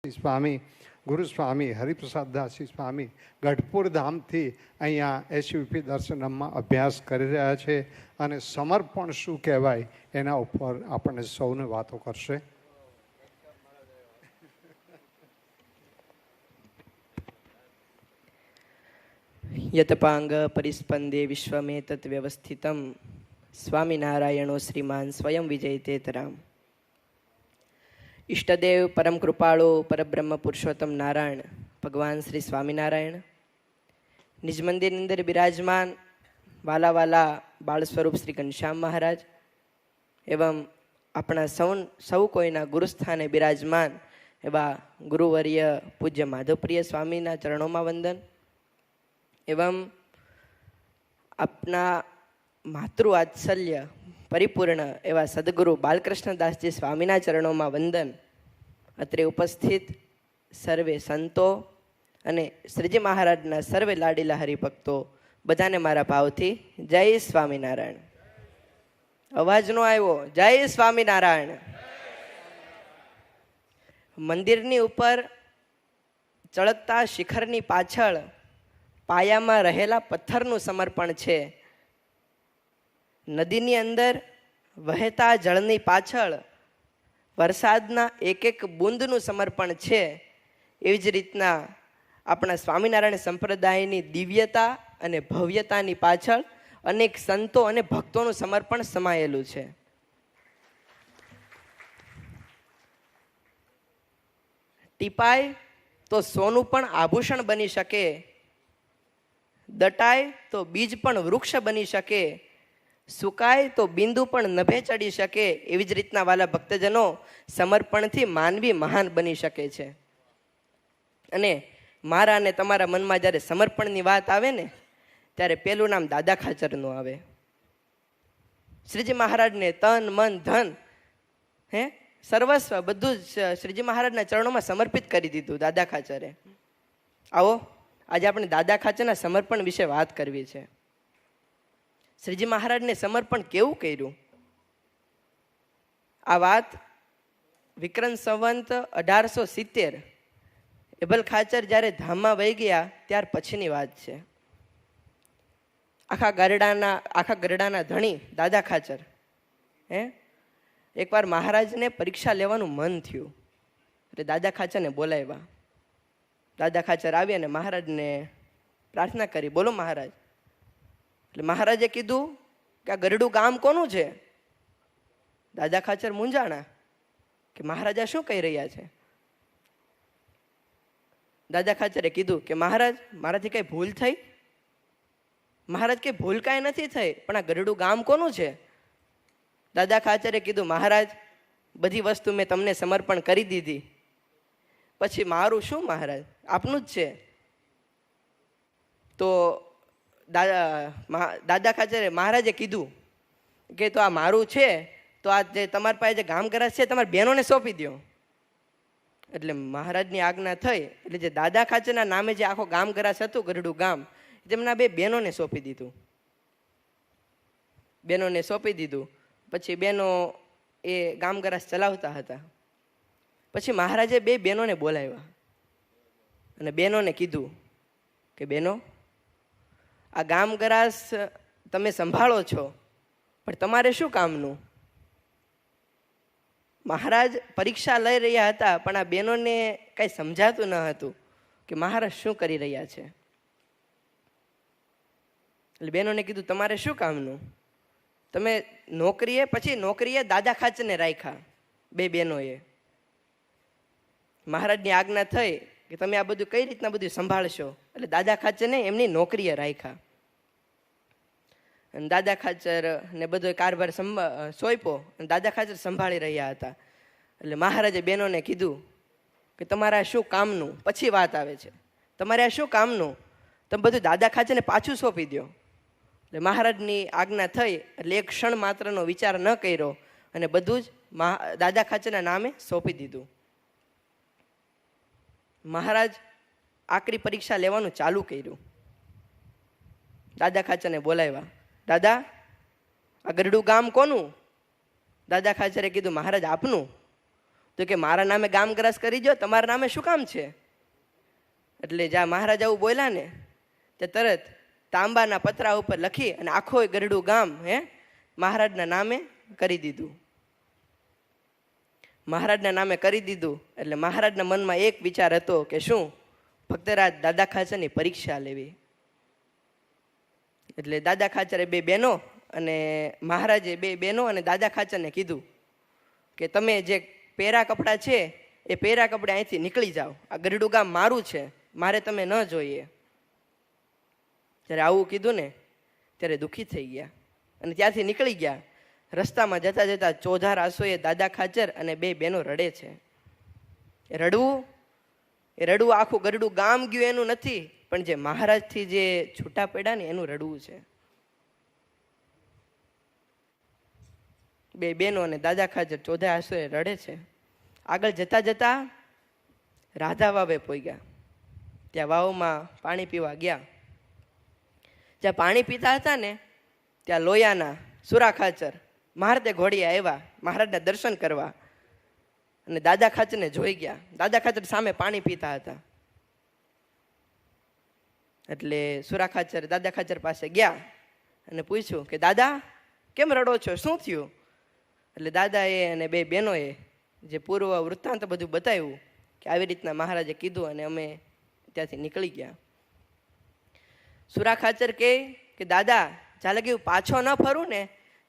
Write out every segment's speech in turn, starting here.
સ્વામી ગુરુ સ્વામી હરિપ્રસાદ દાસજી સ્વામી ગઢપુર ધામથી અહીંયા એસયુપી દર્શનમમાં અભ્યાસ કરી રહ્યા છે અને સમર્પણ શું કહેવાય એના ઉપર આપણને સૌને વાતો કરશે. યતપાંગ પરિસ્પંદે વિશ્વમેતત વ્યવસ્થિતમ સ્વામિનારાયણો શ્રીમાન સ્વયં વિજયતેતરામ. ઈષ્ટદેવ પરમ કૃપાળુ પરબ્રહ્મ પુરુષોત્તમ નારાયણ ભગવાન શ્રી સ્વામિનારાયણ નિજ મંદિરની અંદર બિરાજમાન વાલા વાલા બાળ સ્વરૂપ શ્રી ઘનશ્યામ મહારાજ એવં આપણા સૌ કોઈના ગુરુસ્થાને બિરાજમાન એવા ગુરુવર્ય પૂજ્ય માધવપ્રિય સ્વામીના ચરણોમાં વંદન એવં આપના માતૃવાત્સલ્ય પરિપૂર્ણ એવા સદગુરુ બાલકૃષ્ણદાસજી સ્વામીના ચરણોમાં વંદન. અત્રે ઉપસ્થિત સર્વે સંતો અને શ્રીજી મહારાજના સર્વે લાડીલા હરિભક્તો બધાને મારા ભાવથી જય સ્વામિનારાયણ. અવાજ નો આવ્યો? જય સ્વામિનારાયણ. મંદિરની ઉપર ચળકતા શિખરની પાછળ પાયામાં રહેલા પથ્થરનું સમર્પણ છે. નદીની અંદર વહેતા જળની પાછળ વરસાદના એક એક બૂંદનું સમર્પણ છે. એવી જ રીતના આપણા સ્વામિનારાયણ સંપ્રદાયની દિવ્યતા અને ભવ્યતાની પાછળ અનેક સંતો અને ભક્તોનું સમર્પણ સમાયેલું છે. ટીપાય તો સોનું પણ આભૂષણ બની શકે, દટાય તો બીજ પણ વૃક્ષ બની શકે, સુકાય તો બિંદુ પણ નભે ચડી શકે. એવી જ રીતના વાલા ભક્તજનો સમર્પણથી માનવી મહાન બની શકે છે. અને મારા અને તમારા મનમાં જ્યારે સમર્પણની વાત આવે ને ત્યારે પેલું નામ દાદા ખાચરનું આવે. શ્રીજી મહારાજને તન મન ધન સર્વસ્વ બધું જ શ્રીજી મહારાજના ચરણોમાં સમર્પિત કરી દીધું દાદા ખાચરે. આવો આજે આપણે દાદા ખાચરના સમર્પણ વિશે વાત કરવી છે. શ્રીજી મહારાજને સમર્પણ કેવું કર્યું? આ વાત વિક્રમ સંવંત 1870 એબલ ખાચર જ્યારે ધામમાં વહી ગયા ત્યાર પછીની વાત છે. આખા ગરડાના ધણી દાદા ખાચર એકવાર મહારાજને પરીક્ષા લેવાનું મન થયું એટલે દાદા ખાચરને બોલાવ્યા. દાદા ખાચર આવ્યા અને મહારાજને પ્રાર્થના કરી, બોલો મહારાજ. એટલે મહારાજે કીધું કે આ ગરડું ગામ કોનું છે? દાદા ખાચર મૂંઝાણા કે મહારાજા શું કહી રહ્યા છે. દાદા ખાચરે કીધું કે મહારાજ, મારાથી કઈ ભૂલ થઈ? મહારાજ કે ભૂલ કાંઈ નથી થઈ, પણ આ ગરડું ગામ કોનું છે? દાદા ખાચરે કીધું મહારાજ, બધી વસ્તુ મેં તમને સમર્પણ કરી દીધી, પછી મારું શું મહારાજ? આપનું જ છે. તો દાદા ખાચરે મહારાજે કીધું કે તો આ મારું છે તો આ જે તમારી પાસે જે ગામ ગરાસ છે તમારી બહેનોને સોંપી દો. એટલે મહારાજની આજ્ઞા થઈ એટલે જે દાદા ખાચરના નામે જે આખો ગામ ગરાસ હતું ગરડું ગામ, તેમના બે બહેનોને સોંપી દીધું. બહેનોને સોંપી દીધું. પછી બહેનો એ ગામ ગરાસ ચલાવતા હતા. પછી મહારાજે બે બહેનોને બોલાવ્યા અને બહેનોને કીધું કે બહેનો, આ ગામ ગરાસ તમે સંભાળો છો, પણ તમારે શું કામનું? મહારાજ પરીક્ષા લઈ રહ્યા હતા પણ આ બહેનોને કંઈ સમજાતું ન હતું કે મહારાજ શું કરી રહ્યા છે. એટલે બહેનોને કીધું તમારે શું કામનું? તમે નોકરીએ દાદા ખાચરને રાખ્યા બે બહેનોએ. મહારાજની આજ્ઞા થઈ કે તમે આ બધું કઈ રીતના બધું સંભાળશો, એટલે દાદા ખાચરને એમની નોકરીએ રાખ્યા. અને દાદા ખાચર ને બધો કારભાર સોંપ્યો અને દાદા ખાચર સંભાળી રહ્યા હતા. એટલે મહારાજે બહેનોને કીધું કે તમારા શું કામનું? પછી વાત આવે છે, તમારે આ શું કામનું? તમે બધું દાદા ખાચરને પાછું સોંપી દો. એટલે મહારાજની આજ્ઞા થઈ એટલે એક ક્ષણ માત્રનો વિચાર ન કર્યો અને બધું જ દાદા ખાચરના નામે સોંપી દીધું. મહારાજ આકરી પરીક્ષા લેવાનું ચાલુ કર્યું. દાદા ખાચરને બોલાવ્યા. દાદા, આ ગરડું ગામ કોનું? દાદા ખાચરે કીધું મહારાજ આપનું. તો કે મારા નામે ગામ ગ્રાસ કરી દો, તમારા નામે શું કામ છે? એટલે જ્યાં મહારાજ આવું બોલ્યા ને તે તરત તાંબાના પતરા ઉપર લખી અને આખો ગરડું ગામ મહારાજના નામે કરી દીધું. મહારાજના નામે કરી દીધું એટલે મહારાજના મનમાં એક વિચાર હતો કે શું ભક્તરાજ દાદા ખાચરની પરીક્ષા લેવી. એટલે દાદા ખાચરે બે બહેનો અને મહારાજે બે બહેનો અને દાદા ખાચરને કીધું કે તમે જે પહેરા કપડાં છે એ પહેરા કપડાં અહીંથી નીકળી જાઓ, આ ગરડું ગામ મારું છે, મારે તમે ન જોઈએ. જ્યારે આવું કીધું ને ત્યારે દુઃખી થઈ ગયા અને ત્યાંથી નીકળી ગયા. રસ્તામાં જતા જતા ચોધાર આંસુએ દાદા ખાચર અને બે બહેનો રડે છે. એ રડવું આખું ગરડું ગામ ગયું એનું નથી, પણ જે મહારાજથી જે છૂટા પડ્યા ને એનું રડવું છે. બે બહેનો અને દાદા ખાચર ચોધાર આંસુએ રડે છે. આગળ જતા જતા રાધા વાવે પહોંચ્યા. ત્યાં વાવમાં પાણી પીવા ગયા. જ્યાં પાણી પીતા હતા ને ત્યાં લોયાના સુરા ખાચર મહારાજે ઘોડીએ આવ્યા મહારાજના દર્શન કરવા અને દાદા ખાચરને જોઈ ગયા. દાદા ખાચર સામે પાણી પીતા હતા. એટલે સુરા ખાચર દાદા ખાચર પાસે ગયા અને પૂછ્યું કે દાદા કેમ રડો છો, શું થયું? એટલે દાદાએ અને બે બહેનોએ જે પૂર્વ વૃત્તાંત બધું બતાવ્યું કે આવી રીતના મહારાજે કીધું અને અમે ત્યાંથી નીકળી ગયા. સુરા ખાચર કે દાદા જ્યાં લગી પાછો ન ફરું ને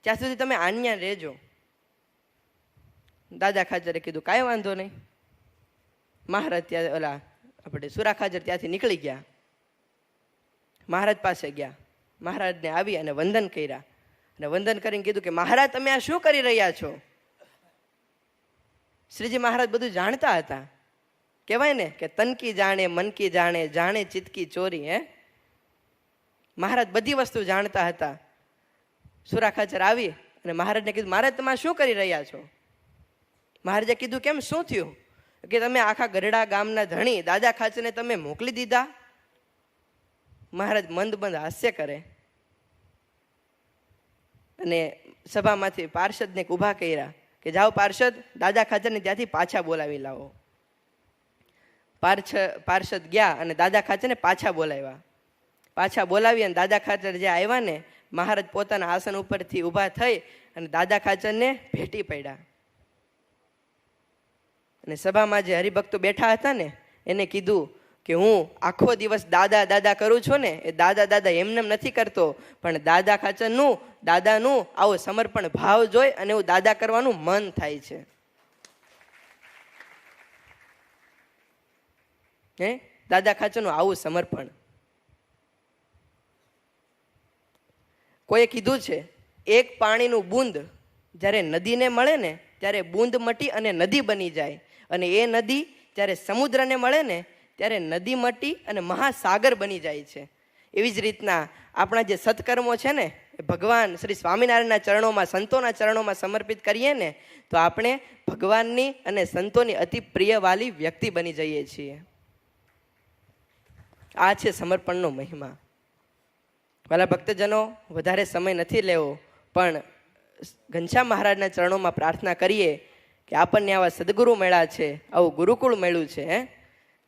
ત્યાં સુધી તમે આન્યા રહેજો. દાદા ખાચરે કીધું કાંઈ વાંધો નહીં. મહારાજ ત્યાં આપણે સુરા ખાચર ત્યાંથી નીકળી ગયા. મહારાજ પાસે ગયા. મહારાજને આવી અને વંદન કર્યા અને વંદન કરીને કીધું કે મહારાજ તમે આ શું કરી રહ્યા છો? શ્રીજી મહારાજ બધું જાણતા હતા. કહેવાય ને કે તન કી જાણે મન કી જાણે જાણે ચિત્ત કી ચોરી. મહારાજ બધી વસ્તુ જાણતા હતા. સુરા ખાચર આવી અને મહારાજને કીધું મહારાજ તમે શું કરી રહ્યા છો? મહારાજે કીધું કેમ શું થયું? કે તમે આખા ગરડા ગામના ધણી દાદા ખાચરને તમે મોકલી દીધા. મહારાજ મંદ મંદ હાસ્ય કરે અને સભામાંથી પાર્ષદને ઊભા કર્યા કે જાઓ પાર્ષદ દાદા ખાચરને ત્યાંથી પાછા બોલાવી લાવો. પાર્ષદ ગયા અને દાદા ખાચરને પાછા બોલાવ્યા. પાછા બોલાવી અને દાદા ખાચર જે આવ્યા ને મહારાજ પોતાના આસન ઉપરથી ઊભા થઈ અને દાદા ખાચરને ભેટી પડ્યા. અને સભામાં જે હરિભક્તો બેઠા હતા ને એને કીધું કે હું આખો દિવસ દાદા દાદા કરું છું ને એ દાદા દાદા એમને નથી કરતો, પણ દાદા ખાચરનું દાદાનું આવો સમર્પણ ભાવ જોઈ અને એવું દાદા કરવાનું મન થાય છે. દાદા ખાચરનું આવું સમર્પણ. કોઈએ કીધું છે એક પાણીનું બૂંદ જ્યારે નદીને મળે ને ત્યારે બૂંદ મટી અને નદી બની જાય, અને એ નદી જ્યારે સમુદ્રને મળે ને ત્યારે નદી મટી અને મહાસાગર બની જાય છે. એવી જ રીતના આપણા જે સત્કર્મો છે ને એ ભગવાન શ્રી સ્વામિનારાયણના ચરણોમાં સંતોના ચરણોમાં સમર્પિત કરીએ ને તો આપણે ભગવાનની અને સંતોની અતિ પ્રિયવાલી વ્યક્તિ બની જઈએ છીએ. આ છે સમર્પણનો મહિમા. વાલા ભક્તજનો, વધારે સમય નથી લેવો, પણ ઘનશ્યામ મહારાજના ચરણોમાં પ્રાર્થના કરીએ કે આપણને આવા સદગુરુ મળ્યા છે, આવું ગુરુકુળ મળ્યું છે.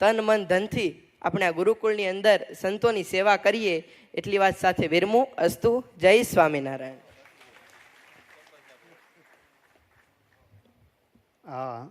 તન મન ધનથી આપણે આ ગુરુકુળની અંદર સંતોની સેવા કરીએ એટલી વાત સાથે વિરમું. અસ્તુ. જય સ્વામિનારાયણ. આ